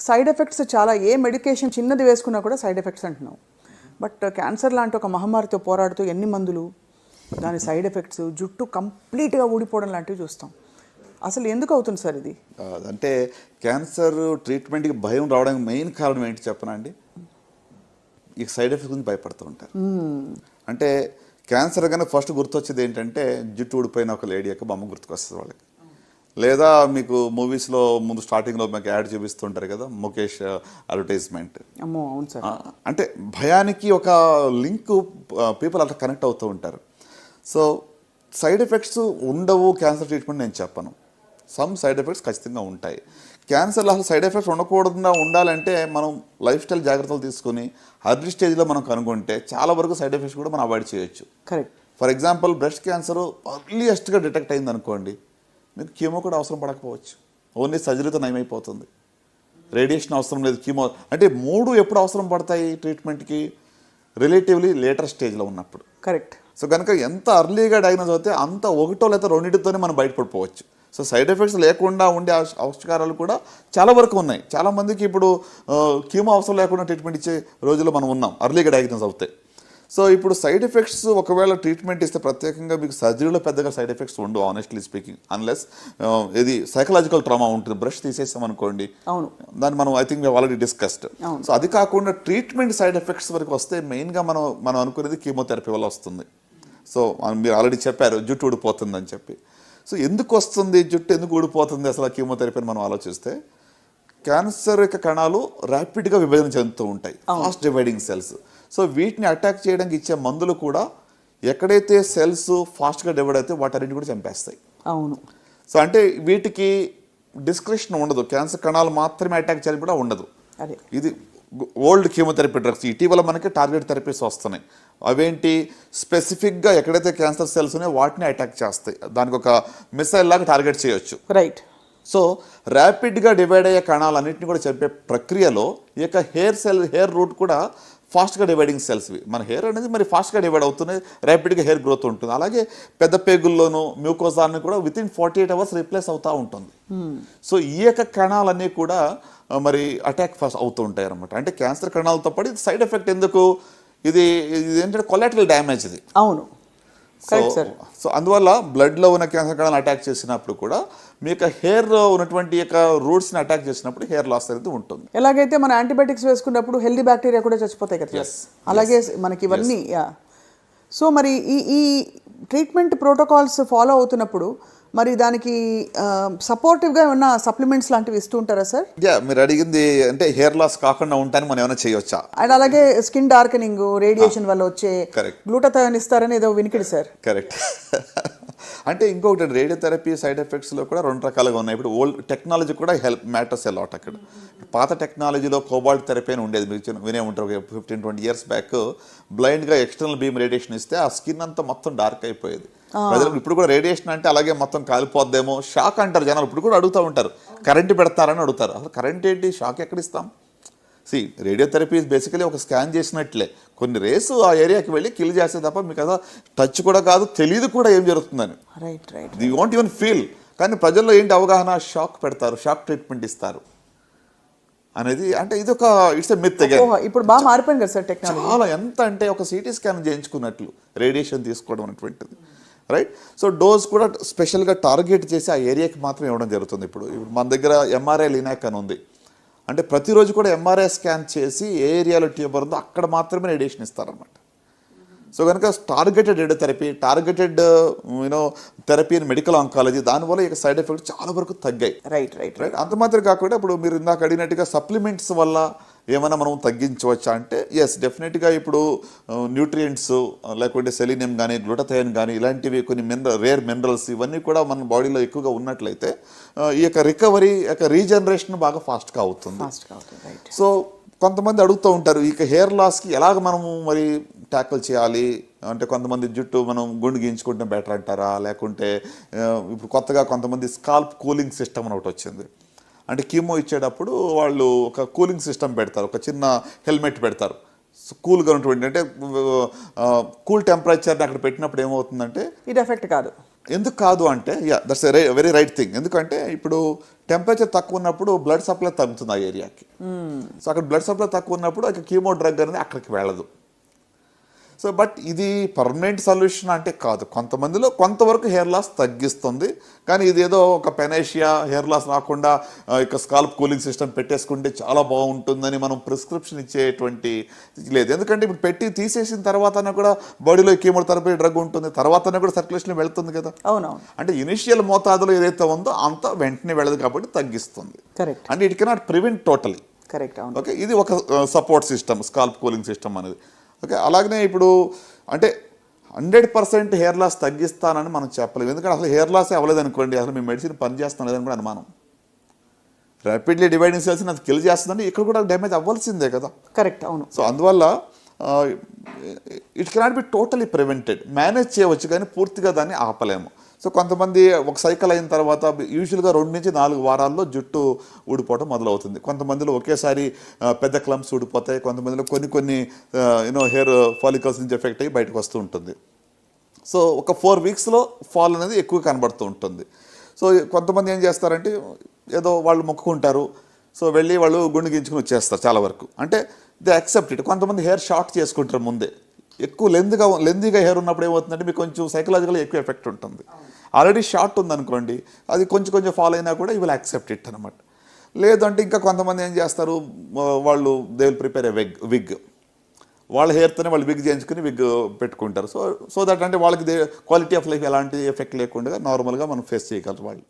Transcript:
Side effects చాలా, ఏ medication చిన్నది వేసుకున్నా కూడా సైడ్ ఎఫెక్ట్స్ అంటున్నాం. బట్ క్యాన్సర్ లాంటి ఒక మహమ్మారితో పోరాడుతూ ఎన్ని మందులు, దాని సైడ్ ఎఫెక్ట్స్, జుట్టు కంప్లీట్గా ఊడిపోవడం లాంటివి చూస్తాం. అసలు ఎందుకు అవుతుంది సార్ ఇది? అంటే క్యాన్సర్ ట్రీట్మెంట్కి భయం రావడానికి మెయిన్ కారణం ఏంటి చెప్పనా అండి? ఈ సైడ్ ఎఫెక్ట్స్ గురించి భయపడుతూ ఉంటారు. అంటే క్యాన్సర్ కానీ ఫస్ట్ గుర్తొచ్చేది ఏంటంటే జుట్టు ఊడిపోయిన ఒక లేడీ యొక్క బొమ్మ గుర్తుకొస్తుంది వాళ్ళకి. లేదా మీకు మూవీస్లో ముందు స్టార్టింగ్లో మీకు యాడ్ చూపిస్తుంటారు కదా, ముఖేష్ అడ్వర్టైజ్మెంట్. అంటే భయానికి ఒక లింక్ పీపుల్ అట్లా కనెక్ట్ అవుతూ ఉంటారు. సో సైడ్ ఎఫెక్ట్స్ ఉండవు క్యాన్సర్ ట్రీట్మెంట్ నేను చెప్పను. సమ్ సైడ్ ఎఫెక్ట్స్ ఖచ్చితంగా ఉంటాయి. క్యాన్సర్లో అసలు సైడ్ ఎఫెక్ట్స్ ఉండకూడకుండా ఉండాలంటే మనం లైఫ్ స్టైల్ జాగ్రత్తలు తీసుకుని అర్లీ స్టేజ్లో మనం కనుగొంటే చాలా వరకు సైడ్ ఎఫెక్ట్స్ కూడా మనం అవాయిడ్ చేయొచ్చు. Correct. For example breast cancer అర్లీయెస్ట్గా డిటెక్ట్ అయింది అనుకోండి, మీకు కీమో కూడా అవసరం పడకపోవచ్చు. ఓన్లీ సర్జరీతో నయమైపోతుంది. రేడియేషన్ అవసరం లేదు, కీమో. అంటే 3 ఎప్పుడు అవసరం పడతాయి ట్రీట్మెంట్కి? రిలేటివ్లీ లేటర్ స్టేజ్లో ఉన్నప్పుడు. కరెక్ట్. సో కనుక ఎంత అర్లీగా డయాగ్నోజ్ అవుతే అంత 1 లేదా 2తోనే మనం బయటపడిపోవచ్చు. సో సైడ్ ఎఫెక్ట్స్ లేకుండా ఉండే ఆవిష్కారాలు కూడా చాలా వరకు ఉన్నాయి. చాలామందికి ఇప్పుడు కీమో అవసరం లేకుండా ట్రీట్మెంట్ ఇచ్చే రోజుల్లో మనం ఉన్నాం, అర్లీగా డయాగ్నోజ్ అవుతాయి. సో ఇప్పుడు సైడ్ ఎఫెక్ట్స్ ఒకవేళ ట్రీట్మెంట్ ఇస్తే ప్రత్యేకంగా మీకు సర్జరీలో పెద్దగా సైడ్ ఎఫెక్ట్స్ ఉండవు ఆనెస్ట్లీ స్పీకింగ్, అన్లెస్ ఇది సైకలాజికల్ ట్రామా ఉంటుంది. బ్రష్ తీసేసాం అనుకోండి, దాన్ని మనం I think already discussed. So అది కాకుండా ట్రీట్మెంట్ సైడ్ ఎఫెక్ట్స్ వరకు వస్తే మెయిన్గా మనం అనుకునేది కీమోథెరపీ వల్ల వస్తుంది. సో మీరు ఆల్రెడీ చెప్పారు జుట్టు ఊడిపోతుందని చెప్పి. సో ఎందుకు వస్తుంది జుట్టు, ఎందుకు ఊడిపోతుంది అసలు కీమోథెరపీని మనం ఆలోచిస్తే, క్యాన్సర్ యొక్క కణాలు ర్యాపిడ్గా విభజన చెందుతూ ఉంటాయి, ఫాస్ట్ డివైడింగ్ సెల్స్. సో వీటిని అటాక్ చేయడానికి ఇచ్చే మందులు కూడా ఎక్కడైతే సెల్స్ ఫాస్ట్గా డివైడ్ అయితే వాటన్నిటిని కూడా చంపేస్తాయి. అవును. సో అంటే వీటికి డిస్క్రిప్షన్ ఉండదు, క్యాన్సర్ కణాలు మాత్రమే అటాక్ చేయాలని కూడా ఉండదు. ఇది ఓల్డ్ కీమోథెరపీ డ్రగ్స్. ఇటీవల మనకి టార్గెట్ థెరపీస్ వస్తున్నాయి. అవేంటి, స్పెసిఫిక్గా ఎక్కడైతే క్యాన్సర్ సెల్స్ ఉన్నాయో వాటిని అటాక్ చేస్తాయి. దానికి ఒక మిసైల్ లాగా టార్గెట్ చేయొచ్చు. రైట్. సో ర్యాపిడ్గా డివైడ్ అయ్యే కణాలన్నింటినీ కూడా చెప్పే ప్రక్రియలో ఈ యొక్క హెయిర్ రూట్ కూడా ఫాస్ట్గా డివైడింగ్ సెల్స్వి. మన హెయిర్ అనేది మరి ఫాస్ట్గా డివైడ్ అవుతున్నాయి, ర్యాపిడ్గా హెయిర్ గ్రోత్ ఉంటుంది. అలాగే పెద్ద పేగుల్లోనూ మ్యూకోజాన్ని కూడా వితిన్ 48 hours రీప్లేస్ అవుతూ ఉంటుంది. సో ఈ యొక్క కణాలన్నీ కూడా మరి అటాక్ ఫస్ట్ అవుతూ ఉంటాయి అన్నమాట. అంటే క్యాన్సర్ కణాలతో పాటు ఇది సైడ్ ఎఫెక్ట్ ఎందుకు, ఇది ఏంటంటే కొలాటరల్ డ్యామేజ్ ఇది. అవును. సో అందువల్ల బ్లడ్లో ఉన్న క్యాన్సర్ కణాలను అటాక్ చేసినప్పుడు కూడా మీ యొక్క హెయిర్ ఉన్నటువంటి యొక్క రూట్స్ని అటాక్ చేసినప్పుడు హెయిర్ లాస్ అనేది ఉంటుంది. ఎలాగైతే మన యాంటీబయాటిక్స్ వేసుకున్నప్పుడు హెల్దీ బ్యాక్టీరియా కూడా చచ్చిపోతాయి కదా, అలాగే మనకి ఇవన్నీ. సో మరి ఈ ట్రీట్మెంట్ ప్రోటోకాల్స్ ఫాలో అవుతున్నప్పుడు మరి దానికి సపోర్టివ్గా ఉన్న సప్లిమెంట్స్ లాంటివి ఇస్తూ ఉంటారా సార్? మీరు అడిగింది అంటే హెయిర్ లాస్ కాకుండా ఉంటాయని మనం ఏమైనా చేయొచ్చా? అండ్ అలాగే స్కిన్ డార్కెనింగ్, రేడియేషన్ వల్ల వచ్చే గ్లూటాథయోన్ ఇస్తారని ఏదో వినికిడి సార్. కరెక్ట్. అంటే ఇంకొకటి, రేడియోథెరపీ సైడ్ ఎఫెక్ట్స్లో కూడా 2 రకాలుగా ఉన్నాయి. ఇప్పుడు ఓల్డ్ టెక్నాలజీ కూడా మ్యాటర్స్ అలాట్. అక్కడ పాత టెక్నాలజీలో కోబాల్ట్ థెరపీ అని ఉండేది, మీరు వినే ఉంటారు. 15-20 years బ్యాక్ బ్లైండ్గా ఎక్స్టర్నల్ బీమ్ రేడియేషన్ ఇస్తే ఆ స్కిన్ అంతా మొత్తం డార్క్ అయిపోయేది. ప్రజలకు ఇప్పుడు కూడా రేడియేషన్ అంటే అలాగే మొత్తం కాలిపోద్దేమో, షాక్ అంటారు జనాలు. ఇప్పుడు కూడా అడుగుతూ ఉంటారు, కరెంట్ పెడతారని అడుగుతారు. అసలు కరెంట్ ఏంటి, షాక్ ఎక్కడ ఇస్తాం? రేడియోథెరపీ బేసికలీ ఒక స్కాన్ చేసినట్లే, కొన్ని రేస్ ఆ ఏరియాకి వెళ్ళి కిల్ చేస్తే తప్ప మీకు అసలు టచ్ కూడా కాదు, తెలియదు కూడా ఏం జరుగుతుందని. You want even feel. కానీ ప్రజల్లో ఏంటి అవగాహన, షాక్ పెడతారు, షాక్ ట్రీట్మెంట్ ఇస్తారు అనేది. అంటే ఇది ఒక ఇట్స్ ఎ మిత్. ఇప్పుడు బాగా మారిపోయింది కదా సార్ టెక్నాలజీ. చాలా ఎంత అంటే ఒక సిటీ స్కాన్ చేయించుకున్నట్లు రేడియేషన్ తీసుకోవడం అనేటువంటిది. రైట్. సో డోస్ కూడా స్పెషల్గా టార్గెట్ చేసి ఆ ఏరియాకి మాత్రం ఇవ్వడం జరుగుతుంది. ఇప్పుడు మన దగ్గర ఎంఆర్ఐ లినాక్ అని ఉంది. అంటే ప్రతిరోజు కూడా ఎంఆర్ఐ స్కాన్ చేసి ఏ ఏరియాలో ట్యూబర్ ఉందో అక్కడ మాత్రమే రేడియేషన్ ఇస్తారన్నమాట. సో కనుక targeted radiotherapy, targeted therapy in medical oncology, దానివల్ల ఇక సైడ్ ఎఫెక్ట్స్ చాలా వరకు తగ్గాయి. రైట్. అంత మాత్రం కాకుండా ఇప్పుడు మీరు ఇందాక అడిగినట్టుగా సప్లిమెంట్స్ వల్ల ఏమైనా మనం తగ్గించవచ్చా అంటే ఎస్, డెఫినెట్గా. ఇప్పుడు న్యూట్రియంట్స్ లేకుంటే సెలీనియం కానీ గ్లూటాథయోన్ కానీ ఇలాంటివి కొన్ని రేర్ మినరల్స్ ఇవన్నీ కూడా మన బాడీలో ఎక్కువగా ఉన్నట్లయితే ఈ యొక్క రికవరీ, యొక్క రీజనరేషన్ బాగా ఫాస్ట్గా అవుతుంది. సో కొంతమంది అడుగుతూ ఉంటారు, ఇక హెయిర్ లాస్కి ఎలాగ మనము మరి ట్యాకిల్ చేయాలి అంటే, కొంతమంది జుట్టు మనం గుండు గీయించుకుంటే బెటర్ అంటారా, లేకుంటే ఇప్పుడు కొత్తగా కొంతమంది స్కాల్ప్ కూలింగ్ సిస్టమ్ అని ఒకటి వచ్చింది. అంటే కీమో ఇచ్చేటప్పుడు వాళ్ళు ఒక కూలింగ్ సిస్టమ్ పెడతారు, ఒక చిన్న హెల్మెట్ పెడతారు, కూల్గా ఉన్నటువంటి. అంటే కూల్ టెంపరేచర్ని అక్కడ పెట్టినప్పుడు ఏమవుతుందంటే ఇది ఎఫెక్ట్ కాదు, ఎందుకు కాదు అంటే దట్స్ వెరీ రైట్ థింగ్. ఎందుకంటే ఇప్పుడు టెంపరేచర్ తక్కువ ఉన్నప్పుడు బ్లడ్ సప్లై తగ్గుతుంది ఆ ఏరియాకి. సో అక్కడ బ్లడ్ సప్లై తక్కువ ఉన్నప్పుడు అక్కడ కీమో డ్రగ్ అనేది అక్కడికి వెళ్ళదు. సో బట్ ఇది పర్మనెంట్ సొల్యూషన్ అంటే కాదు. కొంతమందిలో కొంతవరకు హెయిర్ లాస్ తగ్గిస్తుంది, కానీ ఇదేదో ఒక పెనేషియా హెయిర్ లాస్ రాకుండా ఇక స్కాల్ప్ కూలింగ్ సిస్టమ్ పెట్టేసుకుంటే చాలా బాగుంటుందని మనం ప్రిస్క్రిప్షన్ ఇచ్చేటువంటి లేదు. ఎందుకంటే ఇప్పుడు పెట్టి తీసేసిన తర్వాతనే కూడా బాడీలో కీమోథెరపీ డ్రగ్ ఉంటుంది, తర్వాతనే కూడా సర్క్యులేషన్ వెళ్తుంది కదా. అవునవును, అంటే ఇనిషియల్ మోతాదులో ఏదైతే ఉందో అంత వెంటనే వెళ్ళదు కాబట్టి తగ్గిస్తుంది. కరెక్ట్ అంటే it cannot prevent totally. Correct. అవును, ఓకే, ఇది ఒక support system, scalp cooling system అనేది. ఓకే, అలాగనే ఇప్పుడు అంటే 100% హెయిర్ లాస్ తగ్గిస్తానని మనం చెప్పలేము. ఎందుకంటే అసలు హెయిర్ లాసే అవ్వలేదు అనుకోండి, అసలు మీ మెడిసిన్ పనిచేస్తాను లేదని కూడా అనుమానం. ర్యాపిడ్లీ డివైడింగ్ సెల్స్ అది కిల్ చేస్తుందంటే ఇక్కడ కూడా డ్యామేజ్ అవ్వాల్సిందే కదా. కరెక్ట్. అవును. సో అందువల్ల it cannot be totally prevented. Manage చేయవచ్చు కానీ పూర్తిగా దాన్ని ఆపలేము. సో కొంతమంది ఒక సైకిల్ అయిన తర్వాత యూజువల్గా 2 నుంచి 4 వారాల్లో జుట్టు ఊడిపోవడం మొదలవుతుంది. కొంతమందిలో ఒకేసారి పెద్ద క్లమ్స్ ఊడిపోతాయి, కొంతమందిలో కొన్ని హెయిర్ ఫాలికల్స్ నుంచి ఎఫెక్ట్ అయ్యి బయటకు వస్తూ ఉంటుంది. సో ఒక 4 వీక్స్లో ఫాల్ అనేది ఎక్కువ కనబడుతూ ఉంటుంది. సో కొంతమంది ఏం చేస్తారంటే ఏదో వాళ్ళు మొక్కుకుంటారు, సో వెళ్ళి వాళ్ళు గుండు గించుకుని వచ్చేస్తారు చాలా వరకు. అంటే దే యాక్సెప్ట్ ఇట్. కొంతమంది హెయిర్ షార్ట్ చేసుకుంటారు ముందే. ఎక్కువ లెందీగా హెయిర్ ఉన్నప్పుడు ఏమవుతుందంటే మీకు కొంచెం సైకలాజికల్గా ఎక్కువ ఎఫెక్ట్ ఉంటుంది. ఆల్రెడీ షార్ట్ ఉందనుకోండి, అది కొంచెం ఫాలో అయినా కూడా ఈ విల్ యాక్సెప్ట్ ఇట్ అనమాట. లేదంటే ఇంకా కొంతమంది ఏం చేస్తారు, వాళ్ళు they will prepare A wig. వాళ్ళ హెయిర్తోనే వాళ్ళు విగ్ చేయించుకుని విగ్ పెట్టుకుంటారు. సో దట్ అంటే వాళ్ళకి క్వాలిటీ ఆఫ్ లైఫ్ ఎలాంటి ఎఫెక్ట్ లేకుండా నార్మల్గా మనం ఫేస్ చేయగలరు వాళ్ళు.